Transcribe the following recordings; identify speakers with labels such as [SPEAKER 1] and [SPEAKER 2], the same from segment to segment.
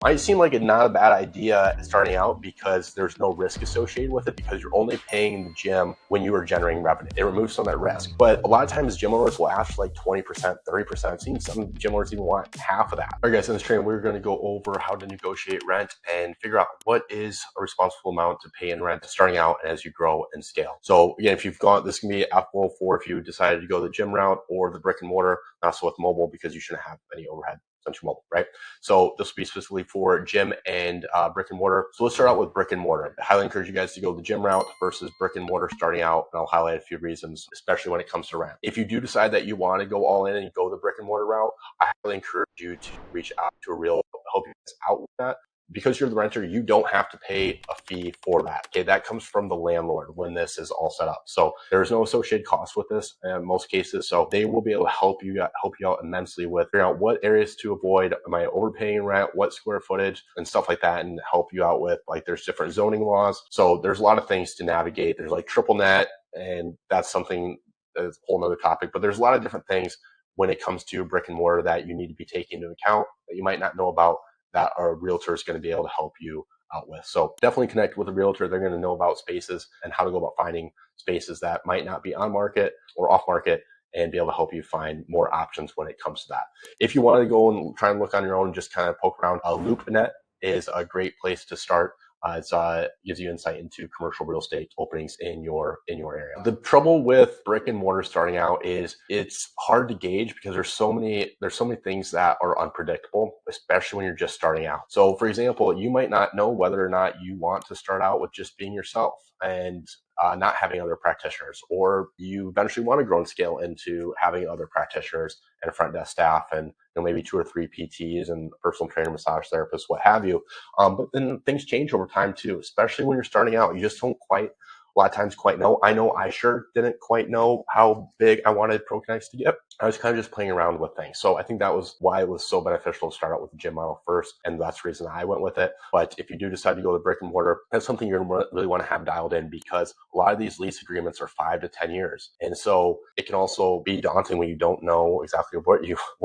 [SPEAKER 1] Might seem like it's not a bad idea starting out because there's no risk associated with it because you're only paying the gym when you are generating revenue. It removes some of that risk. But a lot of times gym owners will ask like 20%, 30%. I've seen some gym owners even want half of that. All right, guys, in this training, we're going to go over how to negotiate rent and figure out what is a responsible amount to pay in rent starting out and as you grow and scale. So again, if you've gone, this can be applicable for if you decided to go the gym route or the brick and mortar, not so with mobile because you shouldn't have any overhead since you're mobile, right? So this will be specifically for gym and brick and mortar. So let's start out with brick and mortar. I highly encourage you guys to go the gym route versus brick and mortar starting out. And I'll highlight a few reasons, especially when it comes to rent. If you do decide that you want to go all in and go the brick and mortar route, I highly encourage you to reach out to a realtor, help you guys out with that. Because you're the renter, you don't have to pay a fee for that. Okay, that comes from the landlord when this is all set up. So there's no associated cost with this in most cases. So they will be able to help you out immensely with figuring out what areas to avoid. Am I overpaying rent? What square footage and stuff like that, and help you out with like there's different zoning laws. So there's a lot of things to navigate. There's like triple net, and that's something that's a whole nother topic. But there's a lot of different things when it comes to brick and mortar that you need to be taking into account that you might not know about, that our realtor is going to be able to help you out with. So definitely connect with a realtor. They're going to know about spaces and how to go about finding spaces that might not be on market or off market and be able to help you find more options when it comes to that. If you want to go and try and look on your own and just kind of poke around, LoopNet is a great place to start. It gives you insight into commercial real estate openings in your area. The trouble with brick and mortar starting out is it's hard to gauge because there's so many things that are unpredictable, especially when you're just starting out. So for example, you might not know whether or not you want to start out with just being yourself and not having other practitioners, or you eventually want to grow and scale into having other practitioners and front desk staff and maybe 2 or 3 PTs and personal trainer, massage therapists, what have you. But then things change over time too, especially when you're starting out. You just don't a lot of times quite know. I know I sure didn't quite know how big I wanted ProConnects to get. I was kind of just playing around with things. So I think that was why it was so beneficial to start out with the gym model first. And that's the reason I went with it. But if you do decide to go the brick and mortar, that's something you're going to really want to have dialed in because a lot of these lease agreements are 5 to 10 years. And so it can also be daunting when you don't know exactly where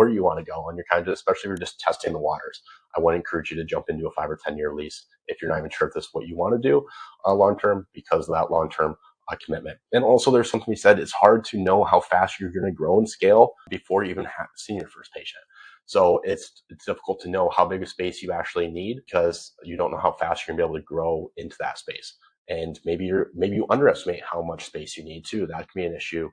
[SPEAKER 1] you want to go. And you're kind of, especially if you're just testing the waters. I want to encourage you to jump into a 5 or 10 year lease if you're not even sure if this is what you want to do long term, because of that long term commitment. And also there's something we said, it's hard to know how fast you're going to grow and scale before you even have seen your first patient. So it's difficult to know how big a space you actually need because you don't know how fast you're going to be able to grow into that space. And maybe you underestimate how much space you need too. That can be an issue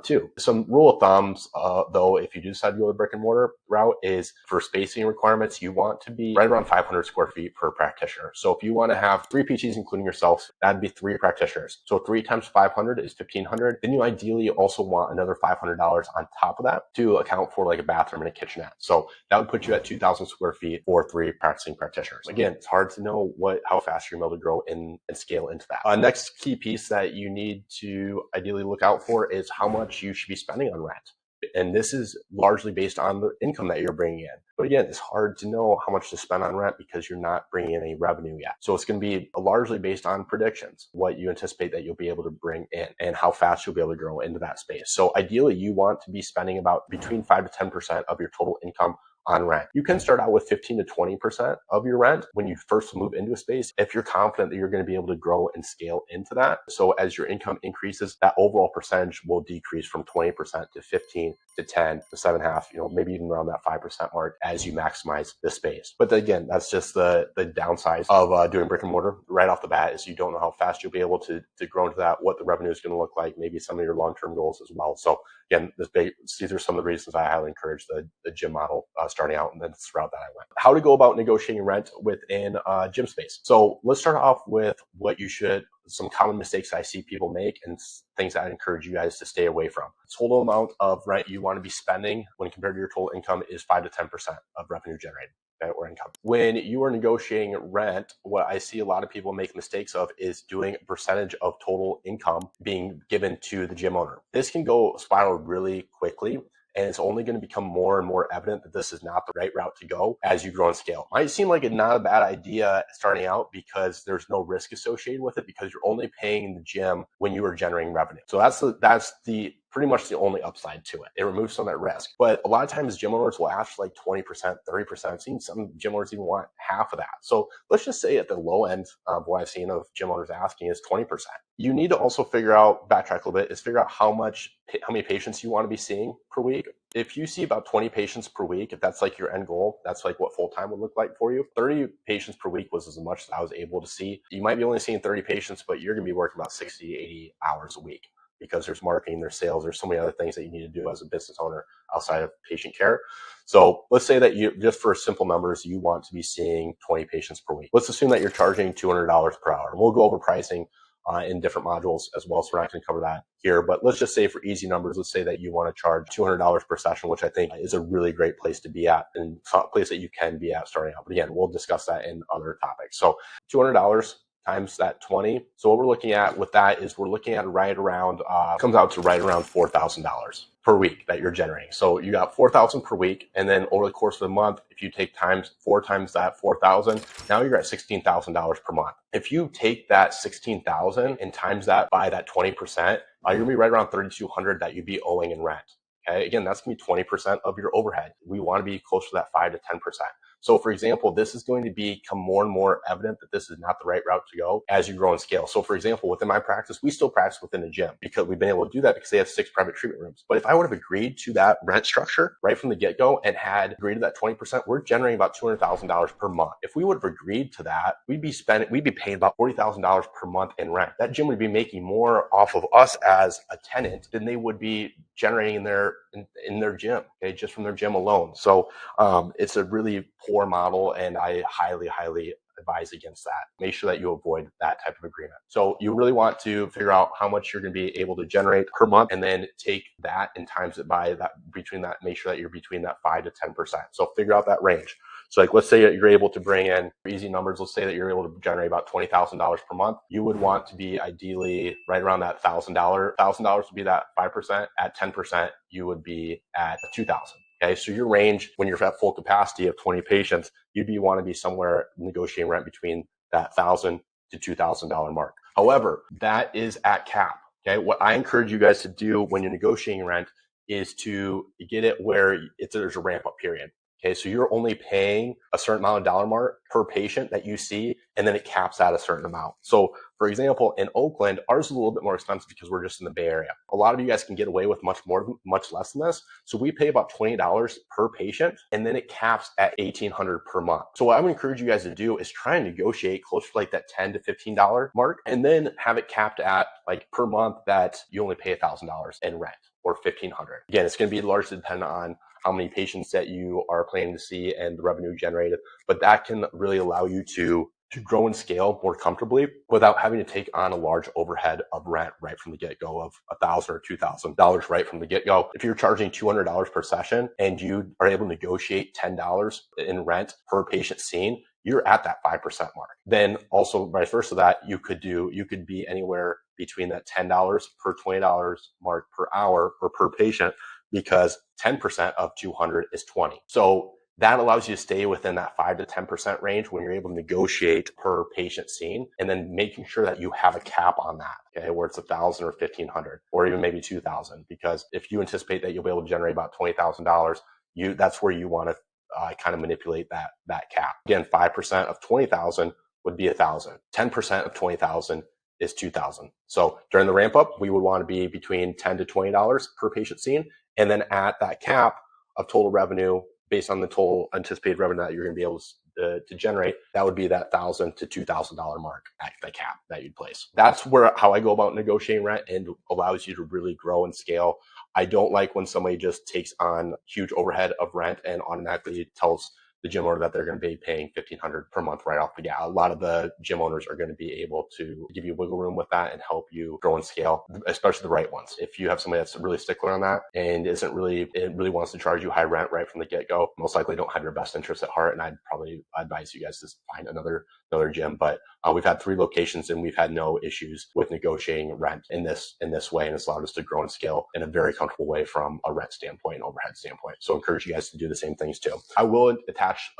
[SPEAKER 1] too. Some rule of thumbs, though, if you do decide to go the brick and mortar route, is for spacing requirements, you want to be right around 500 square feet per practitioner. So if you want to have 3 PTs, including yourself, that'd be 3 practitioners. So 3 times 500 is 1,500. Then you ideally also want another $500 on top of that to account for like a bathroom and a kitchenette. So that would put you at 2,000 square feet for 3 practicing practitioners. Again, it's hard to know how fast you're able to grow and scale into that. Next key piece that you need to ideally look out for is how much you should be spending on rent. And this is largely based on the income that you're bringing in. But again, it's hard to know how much to spend on rent because you're not bringing in any revenue yet. So it's going to be largely based on predictions, what you anticipate that you'll be able to bring in and how fast you'll be able to grow into that space. So ideally, you want to be spending about between 5 to 10% of your total income on rent. You can start out with 15 to 20% of your rent when you first move into a space if you're confident that you're going to be able to grow and scale into that. So as your income increases, that overall percentage will decrease from 20% to 15 to 10 to 7.5, maybe even around that 5% mark as you maximize the space. But again, that's just the downside of doing brick and mortar right off the bat is you don't know how fast you'll be able to grow into that, what the revenue is going to look like, maybe some of your long-term goals as well. So again, these are some of the reasons I highly encourage the gym model starting out, and then this route that I went. How to go about negotiating rent within gym space. So let's start off with some common mistakes I see people make and things that I encourage you guys to stay away from. The total amount of rent you want to be spending when compared to your total income is 5 to 10% of revenue generated. Or income. When you are negotiating rent, what I see a lot of people make mistakes of is doing a percentage of total income being given to the gym owner. This can go spiral really quickly. And it's only going to become more and more evident that this is not the right route to go as you grow and scale. Might seem like it's not a bad idea starting out because there's no risk associated with it because you're only paying the gym when you are generating revenue. So that's the pretty much the only upside to it. It removes some of that risk. But a lot of times gym owners will ask like 20%, 30%. I've seen some gym owners even want half of that. So let's just say at the low end of what I've seen of gym owners asking is 20%. You need to also figure out, backtrack a little bit, is figure out how many patients you want to be seeing per week. If you see about 20 patients per week, if that's like your end goal, that's like what full-time would look like for you. 30 patients per week was as much as I was able to see. You might be only seeing 30 patients, but you're going to be working about 60 to 80 hours a week because there's marketing, there's sales, there's so many other things that you need to do as a business owner outside of patient care. So let's say that you, just for simple numbers, you want to be seeing 20 patients per week. Let's assume that you're charging $200 per hour. We'll go over pricing in different modules as well, so we're not going to cover that here. But let's just say for easy numbers, let's say that you want to charge $200 per session, which I think is a really great place to be at and a place that you can be at starting out. But again, we'll discuss that in other topics. So $200 times that 20. So what we're looking at with that is we're looking at right around, comes out to right around $4,000 per week that you're generating. So you got 4,000 per week. And then over the course of the month, if you take four times that 4,000, now you're at $16,000 per month. If you take that 16,000 and times that by that 20%, you're gonna be right around 3,200 that you'd be owing in rent. Okay. Again, that's gonna be 20% of your overhead. We want to be close to that 5 to 10%. So for example, this is going to become more and more evident that this is not the right route to go as you grow and scale. So for example, within my practice, we still practice within a gym because we've been able to do that because they have 6 private treatment rooms. But if I would have agreed to that rent structure right from the get-go and had agreed to that 20%, we're generating about $200,000 per month. If we would have agreed to that, we'd be paying about $40,000 per month in rent. That gym would be making more off of us as a tenant than they would be generating in their gym, okay, just from their gym alone. So it's a really poor model, and I highly advise against that. Make sure that you avoid that type of agreement. So you really want to figure out how much you're going to be able to generate per month, and then take that and times it by that, between that, make sure that you're between that 5 to 10%. So figure out that range. So like, let's say that you're able to bring in, easy numbers, let's say that you're able to generate about $20,000 per month. You would want to be ideally right around that $1,000. $1,000 would be that 5%. At 10%, you would be at $2,000. Okay, so your range when you're at full capacity of 20 patients, you'd want to be somewhere negotiating rent between that $1,000 to $2,000 mark. However, that is at cap. Okay, what I encourage you guys to do when you're negotiating rent is to get it where there's a ramp up period. Okay, so you're only paying a certain amount of dollar mark per patient that you see, and then it caps at a certain amount. So for example, in Oakland, ours is a little bit more expensive because we're just in the Bay Area. A lot of you guys can get away with much less than this. So we pay about $20 per patient, and then it caps at $1,800 per month. So what I would encourage you guys to do is try and negotiate close to like that $10 to $15 mark, and then have it capped at like per month that you only pay $1,000 in rent or $1,500. Again, it's going to be largely dependent on how many patients that you are planning to see and the revenue generated, but that can really allow you to grow and scale more comfortably without having to take on a large overhead of rent right from the get-go of $1,000 or $2,000 right from the get-go. If you're charging $200 per session and you are able to negotiate $10 in rent per patient seen, you're at that 5% mark. Then also vice versa, that you could be anywhere between that $10 per $20 mark per hour or per patient, because 10% of 200 is 20. So that allows you to stay within that 5 to 10% range when you're able to negotiate per patient seen, and then making sure that you have a cap on that, okay, where it's 1,000 or 1,500 or even maybe 2,000. Because if you anticipate that you'll be able to generate about $20,000, that's where you want to kind of manipulate that cap. Again, 5% of 20,000 would be 1,000. 10% of 20,000 is 2,000. So during the ramp up, we would want to be between $10 to $20 per patient seen. And then at that cap of total revenue, based on the total anticipated revenue that you're going to be able to generate, that would be that $1,000 to $2,000 mark at the cap that you'd place. That's how I go about negotiating rent, and allows you to really grow and scale. I don't like when somebody just takes on huge overhead of rent and automatically tells the gym owner that they're going to be paying $1,500 per month right off the bat. A lot of the gym owners are going to be able to give you wiggle room with that and help you grow and scale, especially the right ones. If you have somebody that's really stickler on that and really wants to charge you high rent right from the get-go, most likely don't have your best interests at heart. And I'd probably advise you guys to find another gym. But we've had 3 locations and we've had no issues with negotiating rent in this way, and it's allowed us to grow and scale in a very comfortable way from a rent standpoint and overhead standpoint. So I encourage you guys to do the same things too. I will attach attach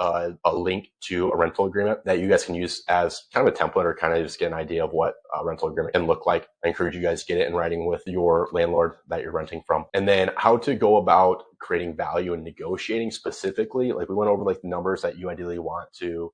[SPEAKER 1] a link to a rental agreement that you guys can use as kind of a template or kind of just get an idea of what a rental agreement can look like. I encourage you guys to get it in writing with your landlord that you're renting from. And then how to go about creating value and negotiating specifically. Like we went over like the numbers that you ideally want to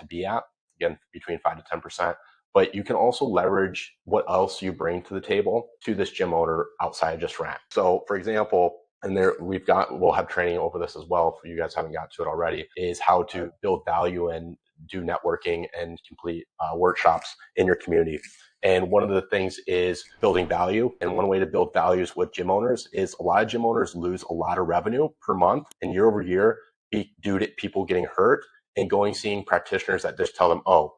[SPEAKER 1] be at, again, between 5 to 10%. But you can also leverage what else you bring to the table to this gym owner outside of just rent. So for example, and there we'll have training over this as well if you guys haven't got to it already, is how to build value and do networking and complete workshops in your community. And one of the things is building value. And one way to build values with gym owners is a lot of gym owners lose a lot of revenue per month and year over year due to people getting hurt and seeing practitioners that just tell them, oh,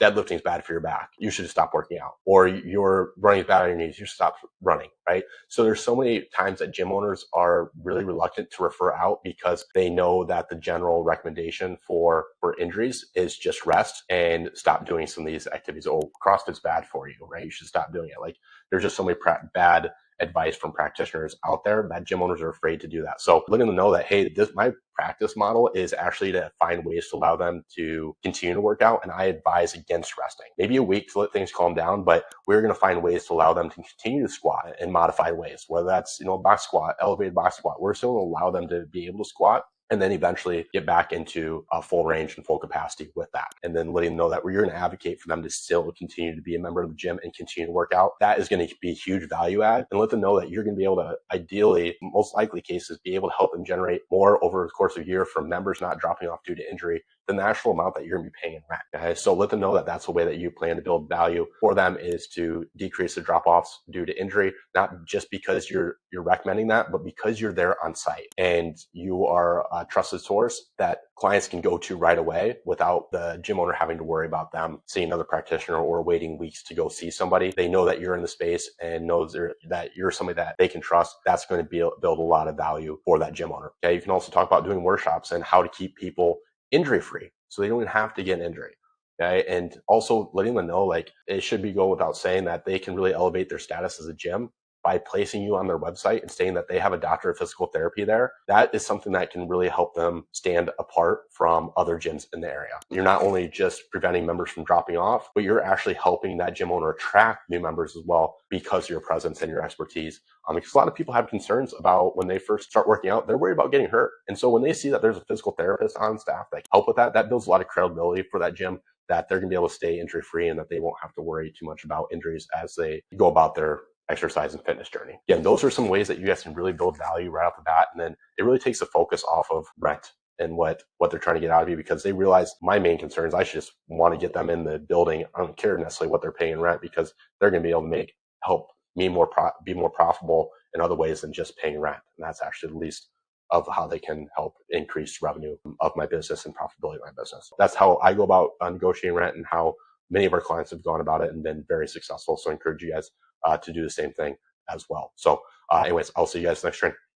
[SPEAKER 1] deadlifting is bad for your back. You should just stop working out. Or your running is bad on your knees. You should stop running, right? So there's so many times that gym owners are really reluctant to refer out because they know that the general recommendation for injuries is just rest and stop doing some of these activities. Oh, CrossFit's bad for you, right? You should stop doing it. Like there's just so many bad advice from practitioners out there that gym owners are afraid to do that. So letting them know that, hey, my practice model is actually to find ways to allow them to continue to work out. And I advise against resting. Maybe a week to let things calm down, but we're going to find ways to allow them to continue to squat in modified ways, whether that's, box squat, elevated box squat. We're still going to allow them to be able to squat and then eventually get back into a full range and full capacity with that. And then letting them know that you're going to advocate for them to still continue to be a member of the gym and continue to work out. That is going to be a huge value add. And let them know that you're going to be able to, ideally, most likely cases, be able to help them generate more over the course of a year from members not dropping off due to injury than the actual amount that you're going to be paying in rent. Okay? So let them know that that's the way that you plan to build value for them, is to decrease the drop-offs due to injury, not just because you're recommending that, but because you're there on site and you are a trusted source that clients can go to right away without the gym owner having to worry about them seeing another practitioner or waiting weeks to go see somebody. They know that you're in the space and knows that you're somebody that they can trust. That's going to build a lot of value for that gym owner. Okay, you can also talk about doing workshops and how to keep people injury free so they don't even have to get an injury. Okay, and also letting them know, like, it should go without saying that they can really elevate their status as a gym by placing you on their website and saying that they have a doctor of physical therapy there. That is something that can really help them stand apart from other gyms in the area. You're not only just preventing members from dropping off, but you're actually helping that gym owner attract new members as well because of your presence and your expertise. Because a lot of people have concerns about when they first start working out, they're worried about getting hurt. And so when they see that there's a physical therapist on staff that can help with that, that builds a lot of credibility for that gym, that they're going to be able to stay injury free and that they won't have to worry too much about injuries as they go about their exercise and fitness journey. Again, those are some ways that you guys can really build value right off the bat. And then it really takes the focus off of rent and what they're trying to get out of you, because they realize my main concern is I should just want to get them in the building. I don't care necessarily what they're paying in rent, because they're going to be able to help me be more profitable in other ways than just paying rent. And that's actually the least of how they can help increase revenue of my business and profitability of my business. That's how I go about negotiating rent, and how many of our clients have gone about it and been very successful. So I encourage you guys to do the same thing as well. So anyways, I'll see you guys next training.